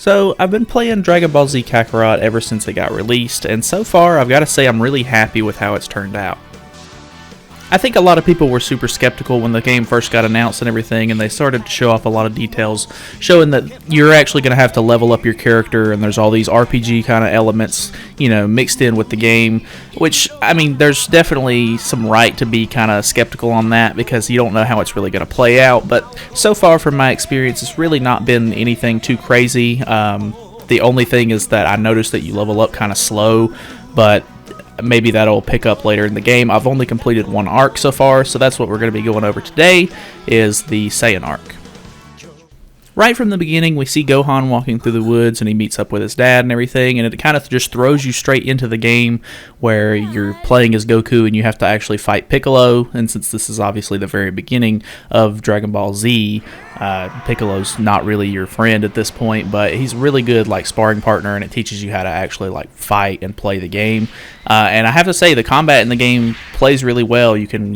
So, I've been playing Dragon Ball Z Kakarot ever since it got released, and so far, I've got to say I'm really happy with how it's turned out. I think a lot of people were super skeptical when the game first got announced and everything, and they started to show off a lot of details, showing that you're actually going to have to level up your character, and there's all these RPG kind of elements, mixed in with the game, which, I mean, there's definitely some right to be kind of skeptical on that, because you don't know how it's really going to play out, but so far from my experience, it's really not been anything too crazy. The only thing is that I noticed that you level up kind of slow, but maybe that'll pick up later in the game. I've only completed one arc so far, so that's what we're going to be going over today, is the Saiyan arc. Right from the beginning, we see Gohan walking through the woods, and he meets up with his dad and everything, and it kind of just throws you straight into the game where you're playing as Goku and you have to actually fight Piccolo, and since this is obviously the very beginning of Dragon Ball Z, Piccolo's not really your friend at this point, but he's a really good sparring partner, and it teaches you how to actually fight and play the game. And I have to say, the combat in the game plays really well. You can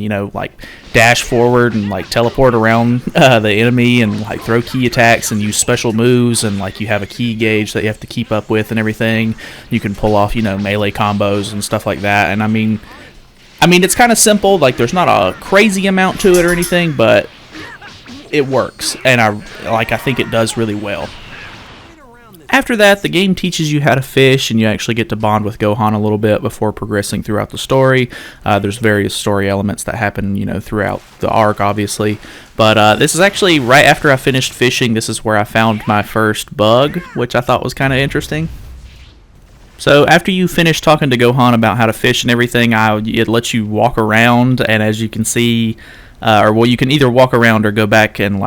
dash forward and teleport around the enemy and throw key attacks and use special moves, and you have a key gauge that you have to keep up with and everything. You can pull off melee combos and stuff like that. And I mean it's kind of simple. There's not a crazy amount to it or anything, but it works, and I think it does really well. After that, the game teaches you how to fish, and you actually get to bond with Gohan a little bit before progressing throughout the story. There's various story elements that happen, throughout the arc, obviously. But this is actually right after I finished fishing. This is where I found my first bug, which I thought was kind of interesting. So after you finish talking to Gohan about how to fish and everything, it lets you walk around, and as you can see, you can either walk around or go back and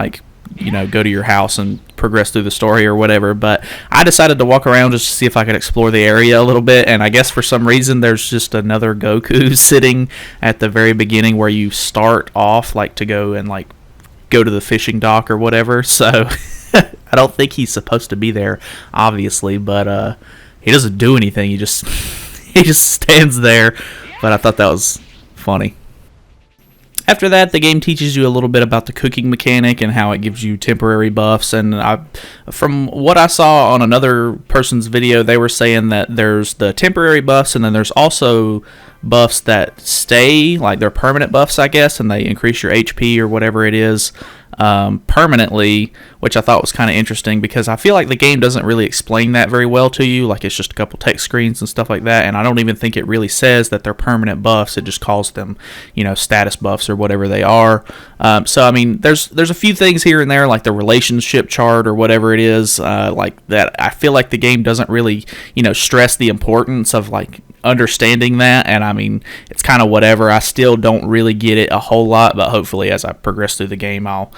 go to your house and progress through the story or whatever, but I decided to walk around just to see if I could explore the area a little bit, and I guess for some reason there's just another Goku sitting at the very beginning where you start off to go and go to the fishing dock or whatever, so I don't think he's supposed to be there, obviously, but he doesn't do anything, he just stands there, but I thought that was funny. After that, the game teaches you a little bit about the cooking mechanic and how it gives you temporary buffs, and from what I saw on another person's video, they were saying that there's the temporary buffs, and then there's also buffs that stay, they're permanent buffs, I guess, and they increase your HP or whatever it is permanently, which I thought was kind of interesting because I feel like the game doesn't really explain that very well to you. It's just a couple text screens and stuff like that, and I don't even think it really says that they're permanent buffs. It just calls them, status buffs or whatever they are. So I mean, there's a few things here and there, like the relationship chart or whatever it is, that I feel like the game doesn't really, stress the importance of understanding that, and I mean, it's kind of whatever. I still don't really get it a whole lot, but hopefully as I progress through the game, I'll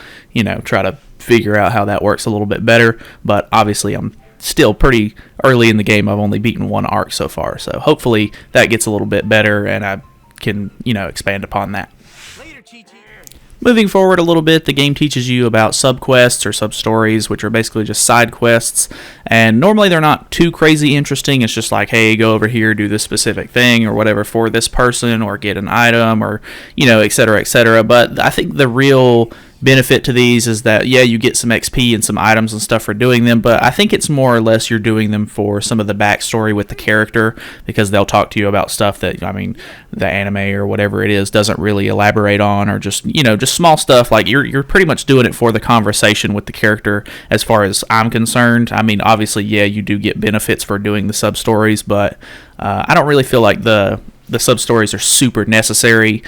try to figure out how that works a little bit better. But obviously I'm still pretty early in the game. I've only beaten one arc so far, so hopefully that gets a little bit better and I can expand upon that. Moving forward a little bit, the game teaches you about sub-quests or sub-stories, which are basically just side quests, and normally they're not too crazy interesting. It's just hey, go over here, do this specific thing or whatever for this person, or get an item, or, etc., etc. But I think the real benefit to these is that, yeah, you get some XP and some items and stuff for doing them, but I think it's more or less you're doing them for some of the backstory with the character, because they'll talk to you about stuff that, the anime or whatever it is doesn't really elaborate on, or just small stuff. You're pretty much doing it for the conversation with the character, as far as I'm concerned. I mean, obviously, yeah, you do get benefits for doing the sub-stories, but I don't really feel like the sub-stories are super necessary.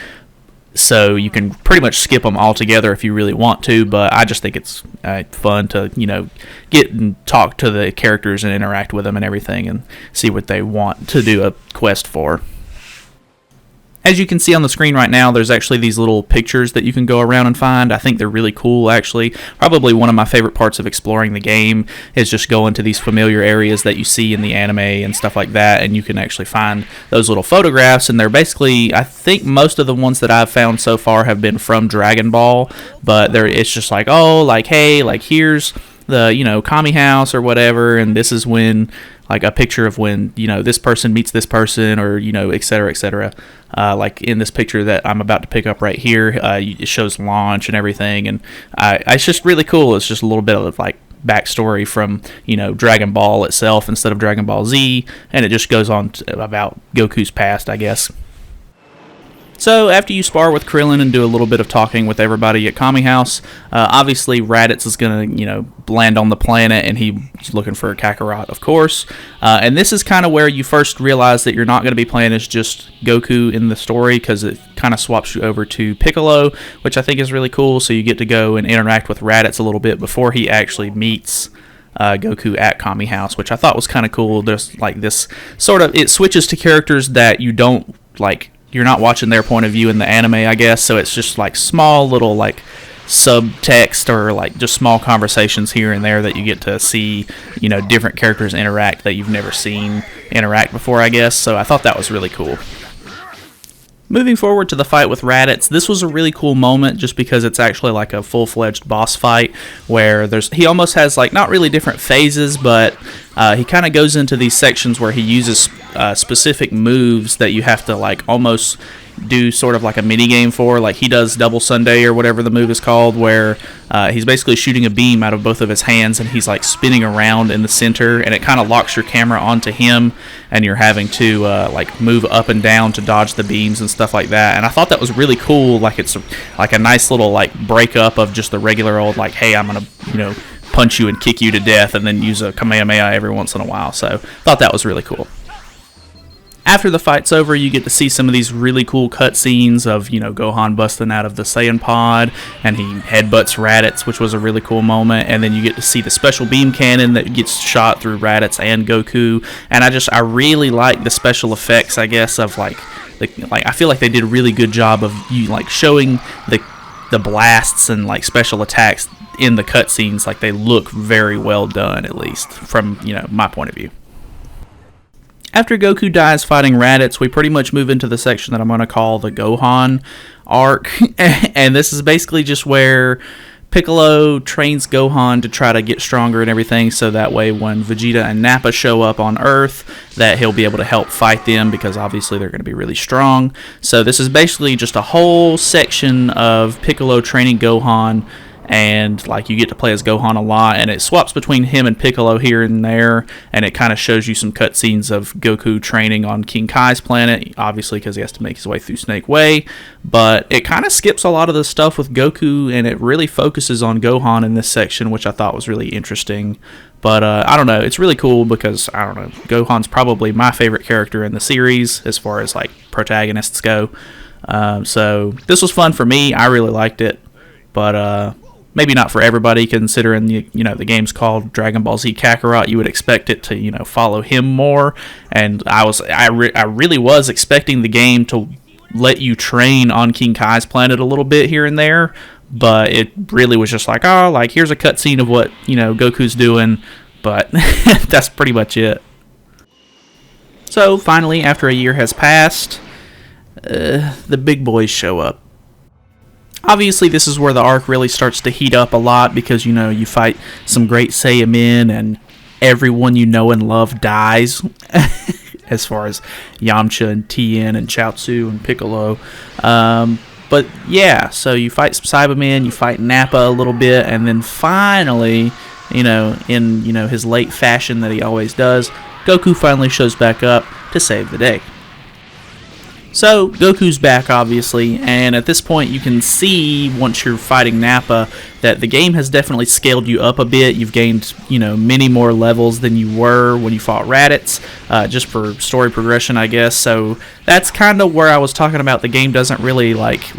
So you can pretty much skip them altogether if you really want to, but I just think it's fun to, get and talk to the characters and interact with them and everything and see what they want to do a quest for. As you can see on the screen right now, there's actually these little pictures that you can go around and find. I think they're really cool, actually. Probably one of my favorite parts of exploring the game is just going to these familiar areas that you see in the anime and stuff like that, and you can actually find those little photographs, and they're basically, I think most of the ones that I've found so far have been from Dragon Ball, but it's just hey, here's the, Kami house or whatever, and this is when, a picture of when, this person meets this person, or, et cetera, et cetera. In this picture that I'm about to pick up right here, it shows launch and everything, and it's just really cool. It's just a little bit of backstory from, Dragon Ball itself instead of Dragon Ball Z, and it just goes on about Goku's past, I guess. So after you spar with Krillin and do a little bit of talking with everybody at Kami House, obviously Raditz is going to, land on the planet, and he's looking for a Kakarot, of course. And this is kind of where you first realize that you're not going to be playing as just Goku in the story, because it kind of swaps you over to Piccolo, which I think is really cool. So you get to go and interact with Raditz a little bit before he actually meets Goku at Kami House, which I thought was kind of cool. There's like this sort of, it switches to characters that you don't like. You're not watching their point of view in the anime, I guess, so it's just like small little like subtext or like just small conversations here and there that you get to see, different characters interact that you've never seen interact before, I guess. So I thought that was really cool. Moving forward to the fight with Raditz, this was a really cool moment just because it's actually like a full-fledged boss fight where he almost has like not really different phases, but he kind of goes into these sections where he uses specific moves that you have to like almost do sort of like a mini game for. Like he does double Sunday or whatever the move is called, where he's basically shooting a beam out of both of his hands and he's like spinning around in the center, and it kind of locks your camera onto him, and you're having to like move up and down to dodge the beams and stuff like that. And I thought that was really cool. Like it's like a nice little like breakup of just the regular old like, hey, I'm gonna punch you and kick you to death and then use a Kamehameha every once in a while. So thought that was really cool. After the fight's over, you get to see some of these really cool cutscenes of, Gohan busting out of the Saiyan pod, and he headbutts Raditz, which was a really cool moment. And then you get to see the special beam cannon that gets shot through Raditz and Goku. And I really like the special effects, I guess, of I feel like they did a really good job of showing the blasts and like special attacks in the cutscenes. Like they look very well done, at least from my point of view. After Goku dies fighting Raditz, we pretty much move into the section that I'm going to call the Gohan Arc. And this is basically just where Piccolo trains Gohan to try to get stronger and everything, so that way when Vegeta and Nappa show up on Earth, that he'll be able to help fight them, because obviously they're going to be really strong. So this is basically just a whole section of Piccolo training Gohan, and like you get to play as Gohan a lot, and it swaps between him and Piccolo here and there, and it kind of shows you some cutscenes of Goku training on King Kai's planet, obviously because he has to make his way through Snake Way, but it kind of skips a lot of the stuff with Goku, and it really focuses on Gohan in this section, which I thought was really interesting. But I don't know, it's really cool because, I don't know, Gohan's probably my favorite character in the series as far as like protagonists go. So this was fun for me. I really liked it, but maybe not for everybody, considering the game's called Dragon Ball Z Kakarot. You would expect it to follow him more, and I really was expecting the game to let you train on King Kai's planet a little bit here and there, but it really was just like, oh, like here's a cutscene of what Goku's doing, but that's pretty much it. So finally, after a year has passed, the big boys show up. Obviously, this is where the arc really starts to heat up a lot, because, you fight some great Saiyamen, and everyone you know and love dies, as far as Yamcha and Tien and Chaozu and Piccolo. But yeah, so you fight some Saiyamen, you fight Nappa a little bit, and then finally, in his late fashion that he always does, Goku finally shows back up to save the day. So, Goku's back, obviously, and at this point you can see, once you're fighting Nappa, that the game has definitely scaled you up a bit. You've gained, many more levels than you were when you fought Raditz, just for story progression, I guess. So, that's kind of where I was talking about the game doesn't really,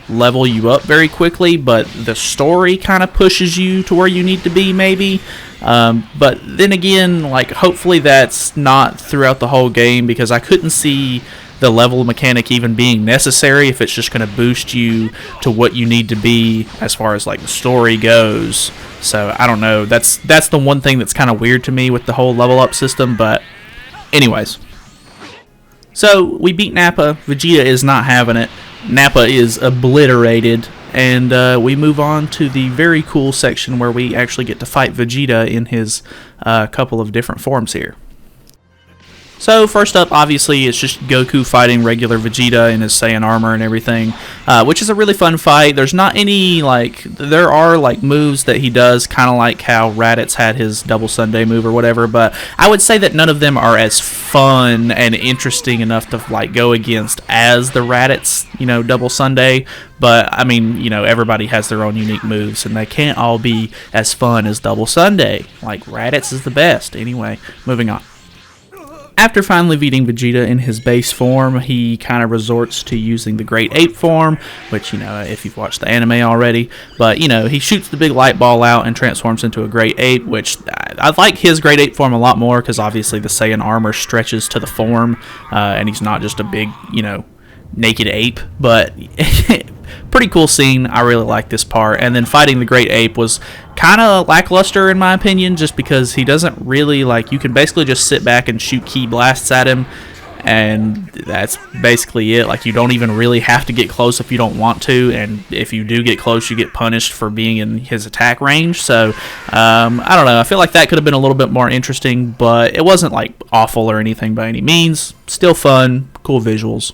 level you up very quickly, but the story kind of pushes you to where you need to be, maybe. But then again, hopefully that's not throughout the whole game, because I couldn't see the level mechanic even being necessary if it's just going to boost you to what you need to be as far as the story goes. So I don't know, that's the one thing that's kind of weird to me with the whole level up system. But anyways, so we beat Nappa. Vegeta is not having it. Nappa is obliterated, and we move on to the very cool section where we actually get to fight Vegeta in his couple of different forms here. So first up, obviously, it's just Goku fighting regular Vegeta in his Saiyan armor and everything, which is a really fun fight. There's not any, like, there are, like, moves that he does, kind of like how Raditz had his double Sunday move or whatever, but I would say that none of them are as fun and interesting enough to, like, go against as the Raditz, you know, double Sunday. But, I mean, you know, everybody has their own unique moves, and they can't all be as fun as double Sunday. Like, Raditz is the best. Anyway, moving on. After finally beating Vegeta in his base form, he kind of resorts to using the Great Ape form, which, you know, if you've watched the anime already, but, you know, he shoots the big light ball out and transforms into a Great Ape, which I like his Great Ape form a lot more, because obviously the Saiyan armor stretches to the form, and he's not just a big, you know, naked ape, but pretty cool scene. I really like this part. And then fighting the Great Ape was kind of lackluster in my opinion, just because he doesn't really, like, you can basically just sit back and shoot key blasts at him, and that's basically it. Like, you don't even really have to get close if you don't want to, and if you do get close, you get punished for being in his attack range. So I don't know, I feel like that could have been a little bit more interesting, but it wasn't like awful or anything by any means. Still fun, cool visuals.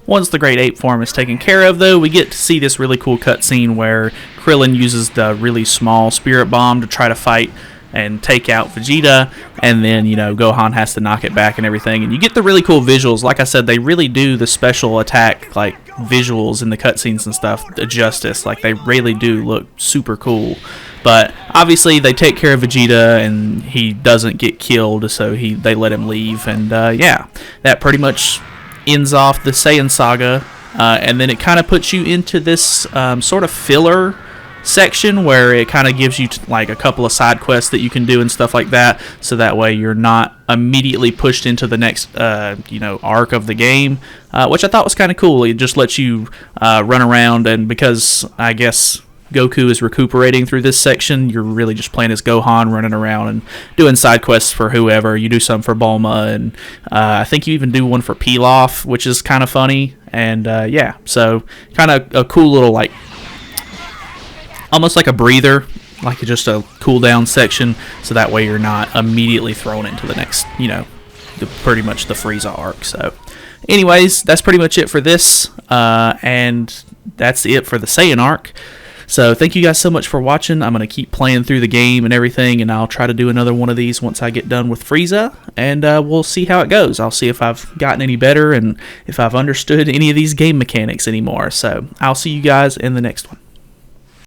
Once the Great Ape form is taken care of, though, we get to see this really cool cutscene where Krillin uses the really small Spirit Bomb to try to fight and take out Vegeta, and then, you know, Gohan has to knock it back and everything, and you get the really cool visuals. Like I said, they really do the special attack, like, visuals in the cutscenes and stuff justice. Like, they really do look super cool. But obviously they take care of Vegeta and he doesn't get killed, so they let him leave, and yeah, that pretty much ends off the Saiyan saga, and then it kind of puts you into this sort of filler section where it kind of gives you like a couple of side quests that you can do and stuff like that, so that way you're not immediately pushed into the next you know, arc of the game, which I thought was kind of cool. It just lets you run around, and because I guess Goku is recuperating through this section, you're really just playing as Gohan, running around and doing side quests for whoever. You do some for Bulma, and I think you even do one for Pilaf, which is kind of funny. And yeah, so kind of a cool little, like, almost like a breather, like just a cooldown section, so that way you're not immediately thrown into the next, you know, pretty much the Frieza arc. So anyways, that's pretty much it for this, and that's it for the Saiyan arc. So thank you guys so much for watching. I'm going to keep playing through the game and everything, and I'll try to do another one of these once I get done with Frieza, and we'll see how it goes. I'll see if I've gotten any better and if I've understood any of these game mechanics anymore. So I'll see you guys in the next one.